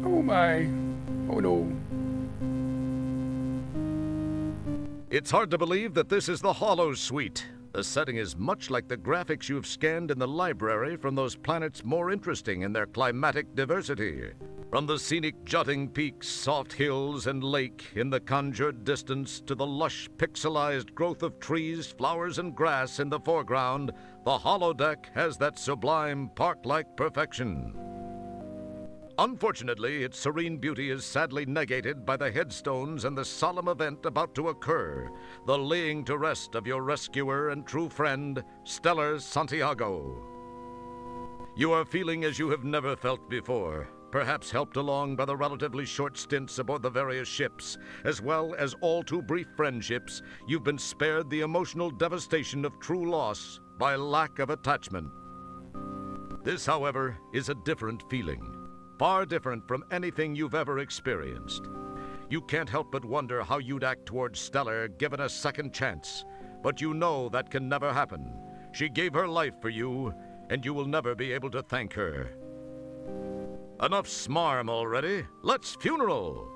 Oh my. Oh no. It's hard to believe that this is the Hollow Suite. The setting is much like the graphics you've scanned in the library from those planets more interesting in their climatic diversity. From the scenic jutting peaks, soft hills, and lake in the conjured distance to the lush, pixelized growth of trees, flowers, and grass in the foreground, the holodeck has that sublime park-like perfection. Unfortunately, its serene beauty is sadly negated by the headstones and the solemn event about to occur, the laying to rest of your rescuer and true friend, Stellar Santiago. You are feeling as you have never felt before, perhaps helped along by the relatively short stints aboard the various ships, as well as all too brief friendships. You've been spared the emotional devastation of true loss by lack of attachment. This, however, is a different feeling. Far different from anything you've ever experienced. You can't help but wonder how you'd act towards Stellar given a second chance. But you know that can never happen. She gave her life for you, and you will never be able to thank her. Enough smarm already. Let's funeral!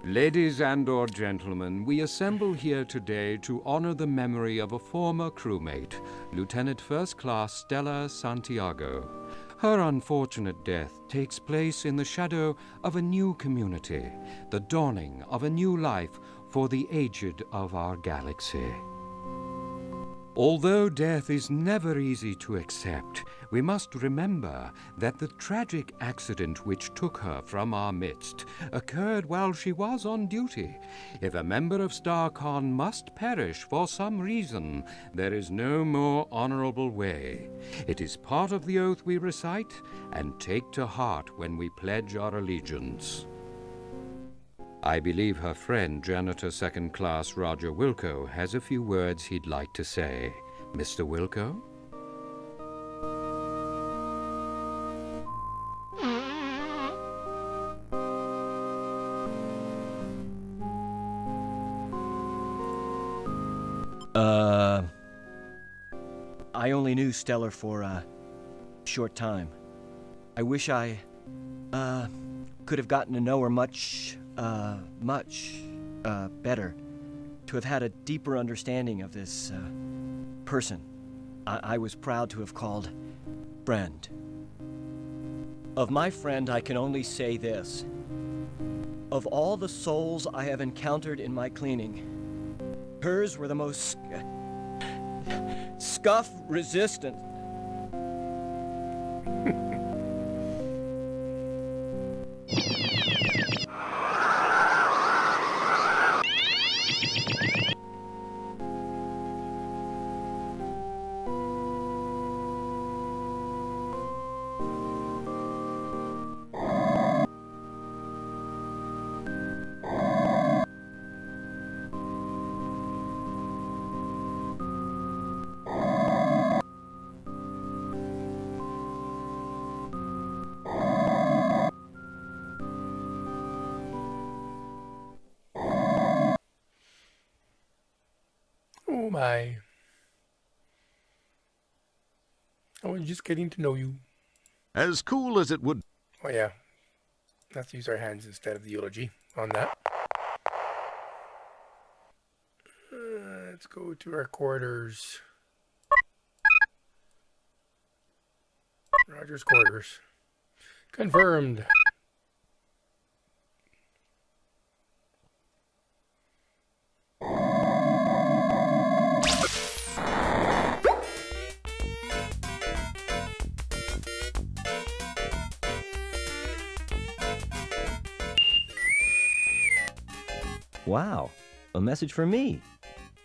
Ladies and/or gentlemen, we assemble here today to honor the memory of a former crewmate, Lieutenant First Class Stellar Santiago. Her unfortunate death takes place in the shadow of a new community, the dawning of a new life for the aged of our galaxy. Although death is never easy to accept, we must remember that the tragic accident which took her from our midst occurred while she was on duty. If a member of StarCon must perish for some reason, there is no more honorable way. It is part of the oath we recite and take to heart when we pledge our allegiance. I believe her friend, Janitor Second Class Roger Wilco, has a few words he'd like to say. Mr. Wilco? I only knew Stellar for a short time. I wish I, could have gotten to know her much better. To have had a deeper understanding of this, person I was proud to have called friend. Of my friend, I can only say this. Of all the souls I have encountered in my cleaning, hers were the most scuff-resistant. Oh my. I was just getting to know you. As cool as it would. Oh yeah. Let's use our hands instead of the eulogy on that. Let's go to our quarters. Roger's quarters. Confirmed. Wow, a message for me.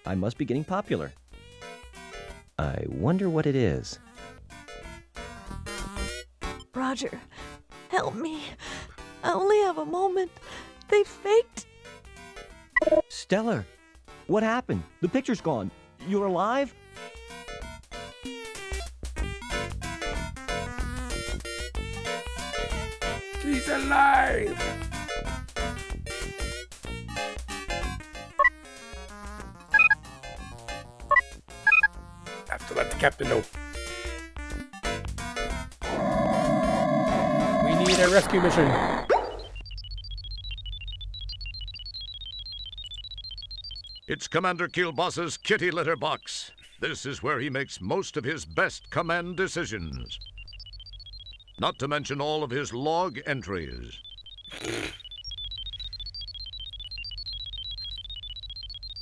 I must be getting popular. I wonder what it is. Roger, help me. I only have a moment. They faked. Stellar, what happened? The picture's gone. You're alive? She's alive! Captain No. We need a rescue mission. It's Commander Kielboss's kitty litter box. This is where he makes most of his best command decisions. Not to mention all of his log entries.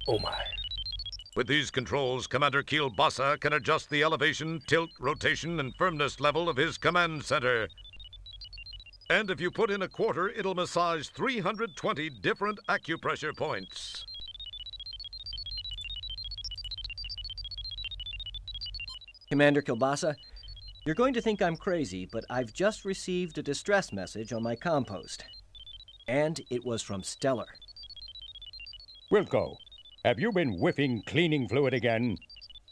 Oh my. With these controls, Commander Kielbossa can adjust the elevation, tilt, rotation, and firmness level of his command center. And if you put in a quarter, it'll massage 320 different acupressure points. Commander Kielbossa, you're going to think I'm crazy, but I've just received a distress message on my compost. And it was from Stellar. Wilco, have you been whiffing cleaning fluid again?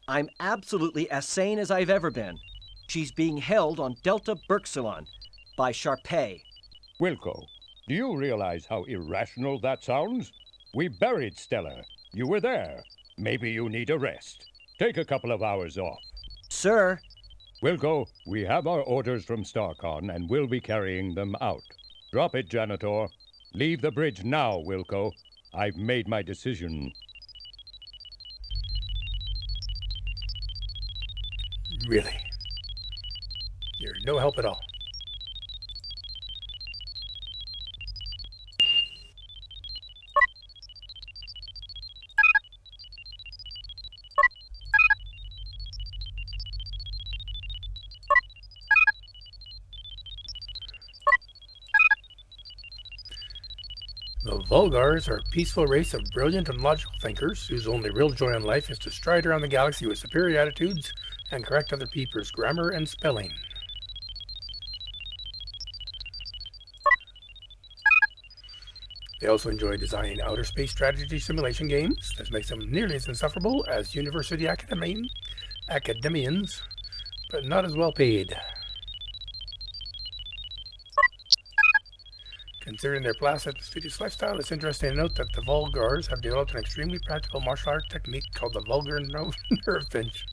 I'm absolutely as sane as I've ever been. She's being held on Delta Berxilon by Sharpay. Wilco, do you realize how irrational that sounds? We buried Stellar. You were there. Maybe you need a rest. Take a couple of hours off. Sir, Wilco, we have our orders from StarCon and we'll be carrying them out. Drop it, Janitor. Leave the bridge now, Wilco. I've made my decision. Really? You're no help at all. The Vulgars are a peaceful race of brilliant and logical thinkers whose only real joy in life is to stride around the galaxy with superior attitudes and correct other people's grammar and spelling. They also enjoy designing outer space strategy simulation games that makes them nearly as insufferable as university academians, but not as well paid. Considering their placid and studious lifestyle, it's interesting to note that the Vulgars have developed an extremely practical martial art technique called the Vulgar Nerve Pinch.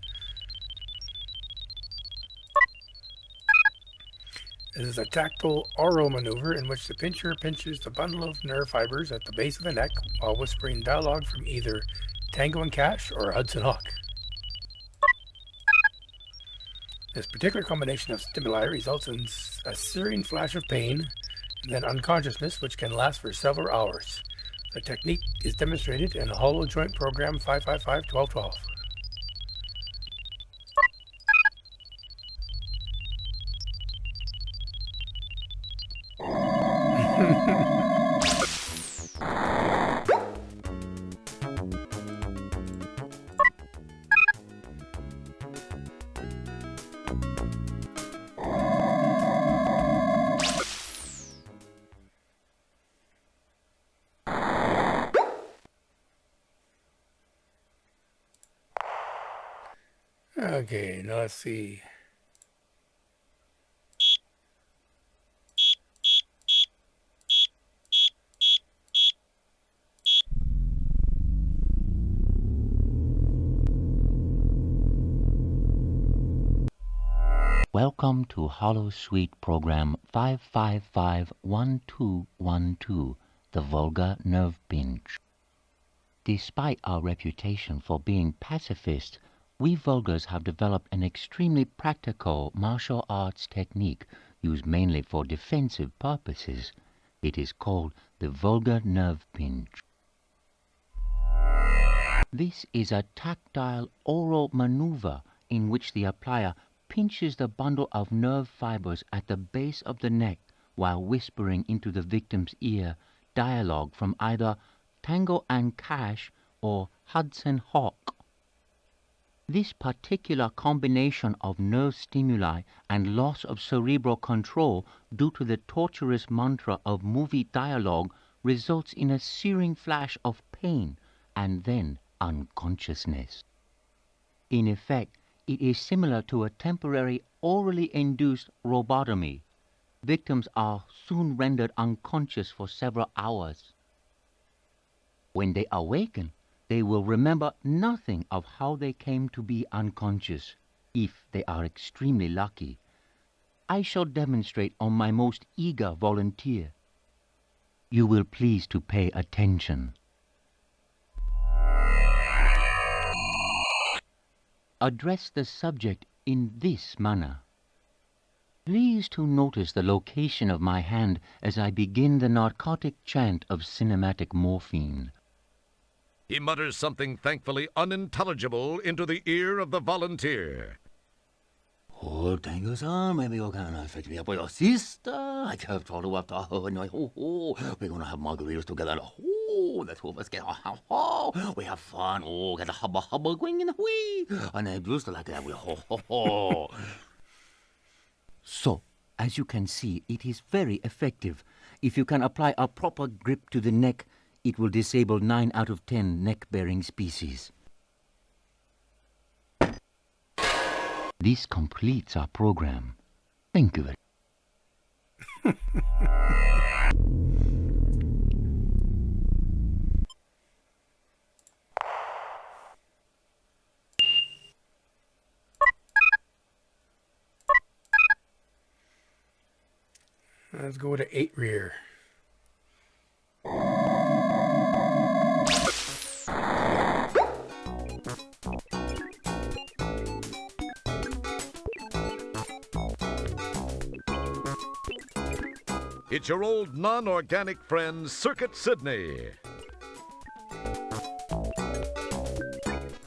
This is a tactile oral maneuver in which the pincher pinches the bundle of nerve fibers at the base of the neck while whispering dialogue from either Tango and Cash or Hudson Hawk. This particular combination of stimuli results in a searing flash of pain and then unconsciousness, which can last for several hours. The technique is demonstrated in Hollow Joint Program 555-1212. Okay, now let's see. Welcome to Hollow Suite Program 555-1212, the Vulgar Nerve Pinch. Despite our reputation for being pacifists, we Vulgars have developed an extremely practical martial arts technique used mainly for defensive purposes. It is called the Vulgar Nerve Pinch. This is a tactile oral maneuver in which the applier pinches the bundle of nerve fibers at the base of the neck while whispering into the victim's ear dialogue from either Tango and Cash or Hudson Hawk. This particular combination of nerve stimuli and loss of cerebral control due to the torturous mantra of movie dialogue results in a searing flash of pain and then unconsciousness. In effect, it is similar to a temporary orally induced robotomy. Victims are soon rendered unconscious for several hours. When they awaken, they will remember nothing of how they came to be unconscious. If they are extremely lucky, I shall demonstrate on my most eager volunteer. You will please to pay attention. Address the subject in this manner. Please to notice the location of my hand as I begin the narcotic chant of cinematic morphine. He mutters something thankfully unintelligible into the ear of the volunteer. Oh, thank you, sir. Maybe you can fetch me up with your sister. I kept all the way up to her and like, oh, we're gonna have margaritas together. Oh, the two of us get we have fun. Oh, get a hubba going in the wee. And I used to like that. We ho. So, as you can see, it is very effective. If you can apply a proper grip to the neck, it will disable 9 out of 10 neck-bearing species. This completes our program. Thank you very much. Let's go to 8 rear. It's your old non-organic friend, Circuit Sydney.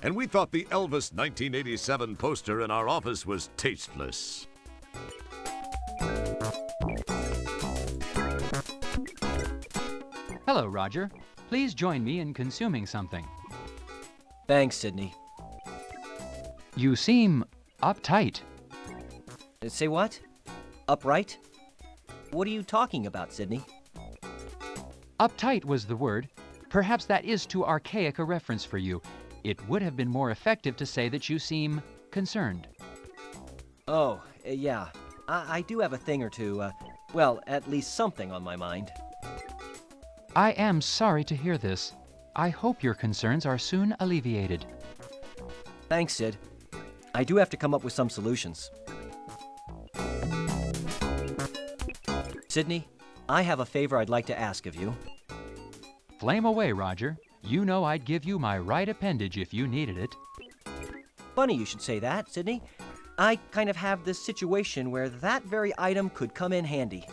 And we thought the Elvis 1987 poster in our office was tasteless. Hello, Roger. Please join me in consuming something. Thanks, Sydney. You seem uptight. Say what? Upright? What are you talking about, Sydney? Uptight was the word. Perhaps that is too archaic a reference for you. It would have been more effective to say that you seem concerned. Oh, yeah. I do have a thing or two, well, at least something on my mind. I am sorry to hear this. I hope your concerns are soon alleviated. Thanks, Sid. I do have to come up with some solutions. Sydney, I have a favor I'd like to ask of you. Flame away, Roger. You know I'd give you my right appendage if you needed it. Funny you should say that, Sydney. I kind of have this situation where that very item could come in handy.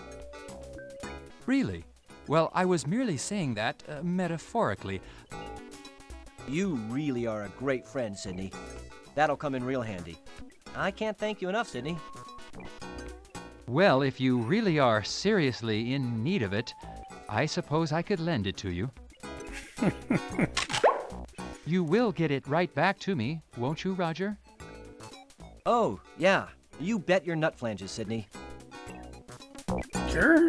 Really? Well, I was merely saying that metaphorically. You really are a great friend, Sydney. That'll come in real handy. I can't thank you enough, Sydney. Well, if you really are seriously in need of it, I suppose I could lend it to you. You will get it right back to me, won't you, Roger? Oh, yeah. You bet your nut flanges, Sydney. Sure.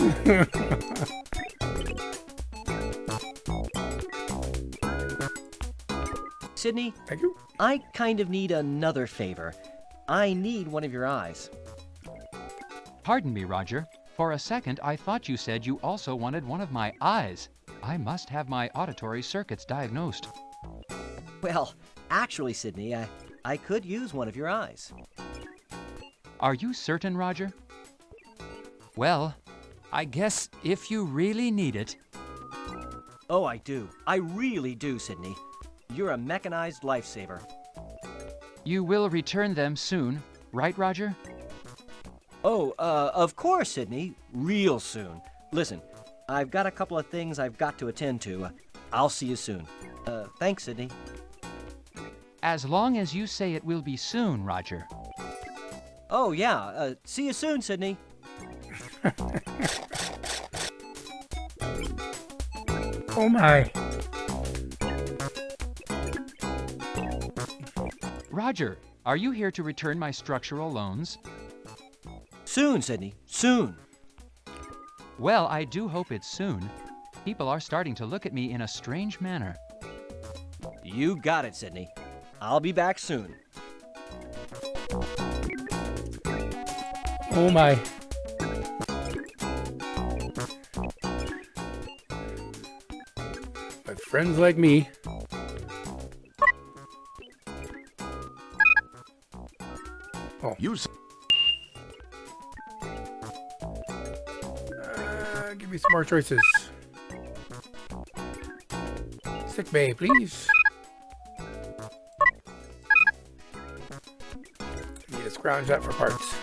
Sydney, Thank you. I kind of need another favor. I need one of your eyes. Pardon me, Roger. For a second, I thought you said you also wanted one of my eyes. I must have my auditory circuits diagnosed. Well, actually, Sydney, I could use one of your eyes. Are you certain, Roger? Well, I guess if you really need it. Oh, I do. I really do, Sydney. You're a mechanized lifesaver. You will return them soon, right, Roger? Oh, of course, Sydney. Real soon. Listen, I've got a couple of things I've got to attend to. I'll see you soon. Thanks, Sydney. As long as you say it will be soon, Roger. Oh, yeah. See you soon, Sydney. Oh my. Roger, are you here to return my structural loans? Soon, Sydney. Soon. Well, I do hope it's soon. People are starting to look at me in a strange manner. You got it, Sydney. I'll be back soon. Oh my. But friends like me. some more choices. Sick bay, please. Need to scrounge that for parts.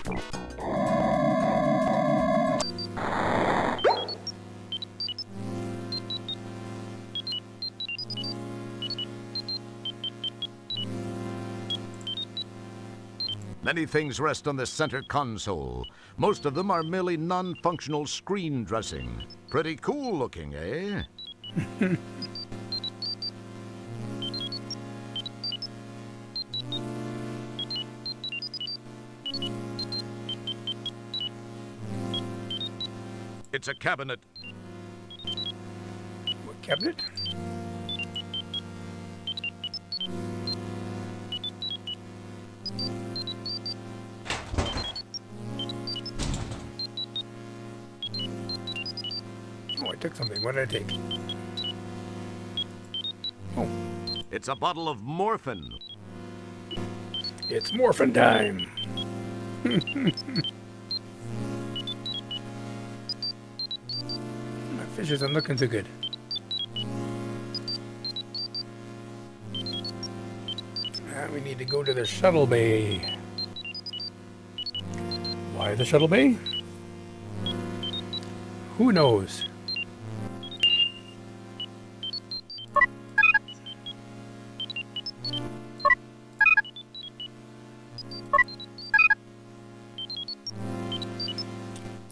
Many things rest on the center console. Most of them are merely non-functional screen dressing. Pretty cool looking, eh? It's a cabinet. What cabinet? Oh, I took something. What did I take? Oh, It's a bottle of morphine. it's morphin' time. My fish isn't looking too good. We need to go to the shuttle bay. Why the shuttle bay? Who knows?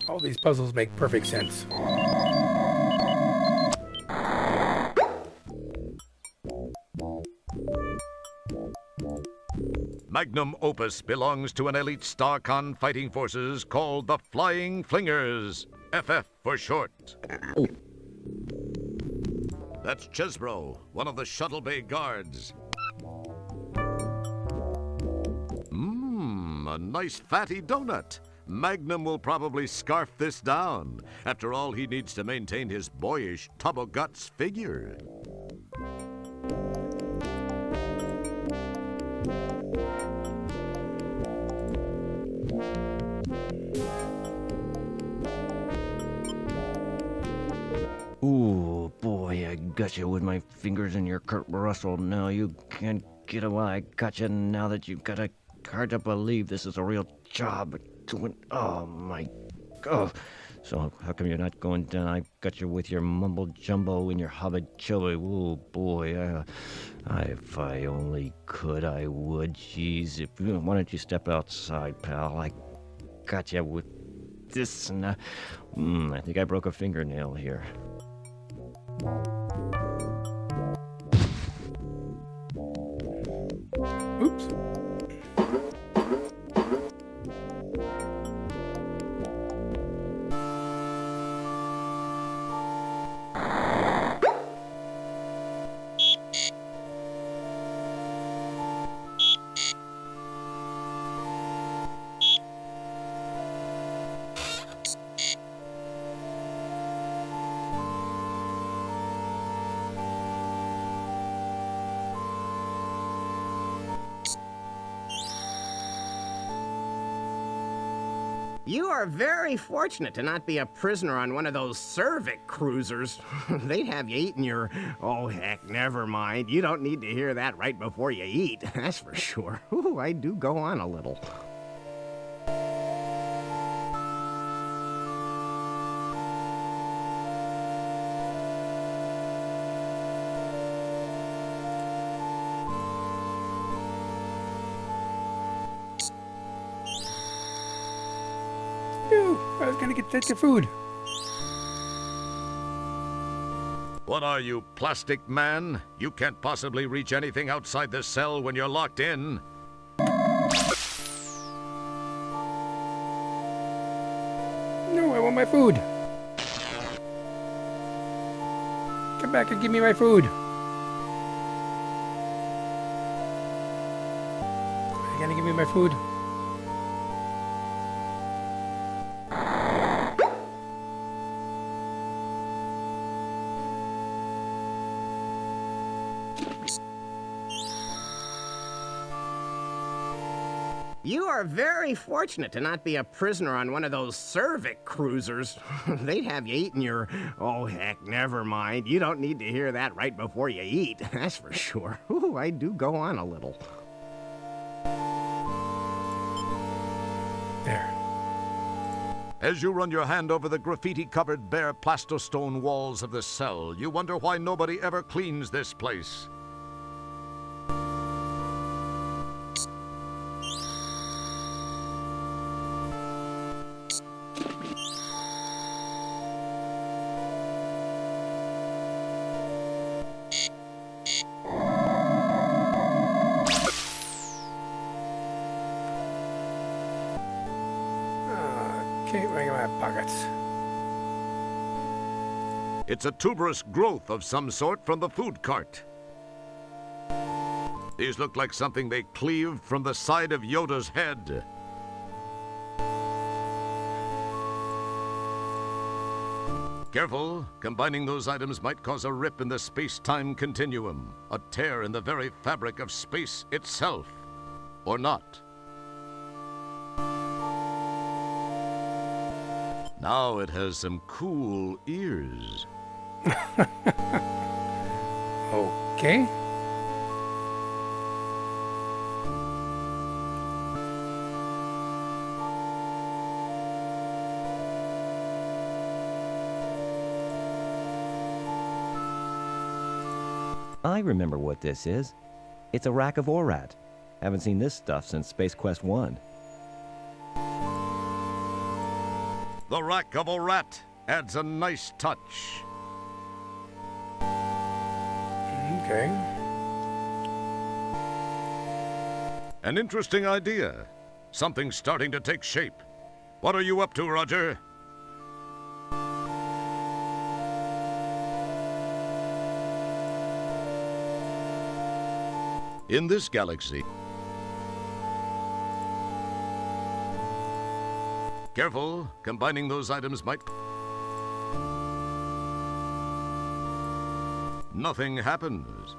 All these puzzles make perfect sense. Magnum opus belongs to an elite StarCon fighting forces called the Flying Flingers, FF for short. That's Chesbro, one of the shuttle bay guards. A nice fatty donut. Magnum will probably scarf this down. After all, he needs to maintain his boyish tub-o'-guts figure. Ooh, boy, I got you with my fingers in your Kurt Russell. Now you can't get away. I got you now that you've got a... Hard to believe this is a real job. Oh, my... Oh. So how come you're not going down? I got you with your mumble jumbo and your hubba chubba. Ooh, boy. If I only could, I would. Jeez, why don't you step outside, pal? I got you with this, and I think I broke a fingernail here. Oops. You are very fortunate to not be a prisoner on one of those Cervic cruisers. They'd have you eating your... Oh, heck, never mind. You don't need to hear that right before you eat, that's for sure. Ooh, I do go on a little. I was gonna get the food. What are you, plastic man? You can't possibly reach anything outside the cell when you're locked in. No, I want my food. Come back and give me my food. Are you gonna give me my food? You are very fortunate to not be a prisoner on one of those cervic cruisers. They'd have you eating your... Oh, heck, never mind. You don't need to hear that right before you eat, that's for sure. Ooh, I do go on a little. There. As you run your hand over the graffiti-covered bare plastostone walls of the cell, you wonder why nobody ever cleans this place. Okay, bring my pockets. It's a tuberous growth of some sort from the food cart. These look like something they cleaved from the side of Yoda's head. Careful, combining those items might cause a rip in the space-time continuum, a tear in the very fabric of space itself. Or not. Now it has some cool ears. Okay. I remember what this is. It's a rack of ORAT. Haven't seen this stuff since Space Quest 1. The rack of a rat adds a nice touch. Okay. An interesting idea. Something's starting to take shape. What are you up to, Roger? In this galaxy... Careful, combining those items might... Nothing happens.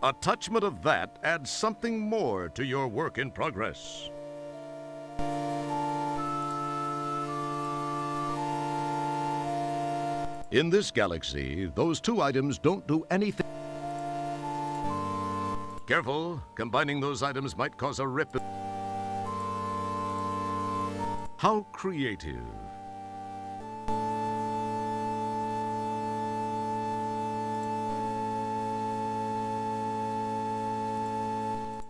A touchment of that adds something more to your work in progress. In this galaxy, those two items don't do anything. Careful, combining those items might cause a rip. How creative.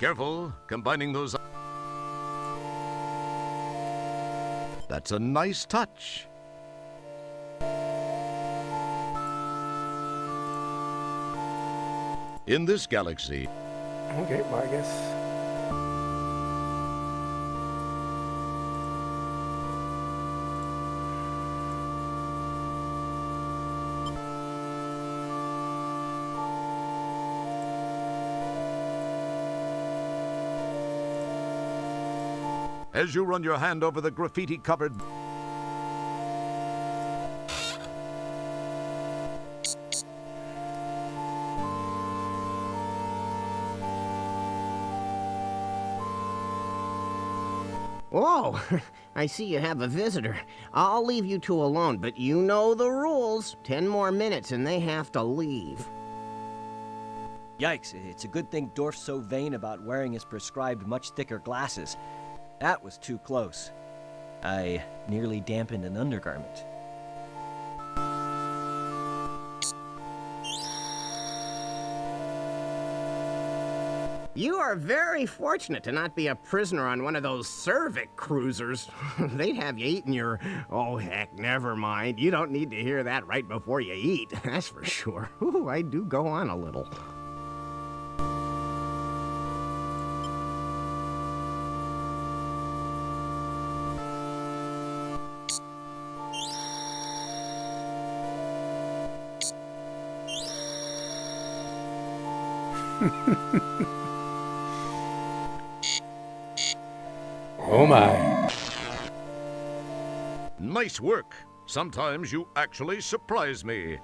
Careful, combining those... That's a nice touch. In this galaxy... Okay, well, I guess. As you run your hand over the graffiti-covered... Whoa, I see you have a visitor. I'll leave you two alone, but you know the rules. 10 more minutes and they have to leave. Yikes, it's a good thing Dorf's so vain about wearing his prescribed much thicker glasses. That was too close. I nearly dampened an undergarment. You are very fortunate to not be a prisoner on one of those cervic cruisers. They'd have you eating your... Oh, heck, never mind. You don't need to hear that right before you eat, that's for sure. Ooh, I do go on a little. Oh my. Nice work. Sometimes you actually surprise me.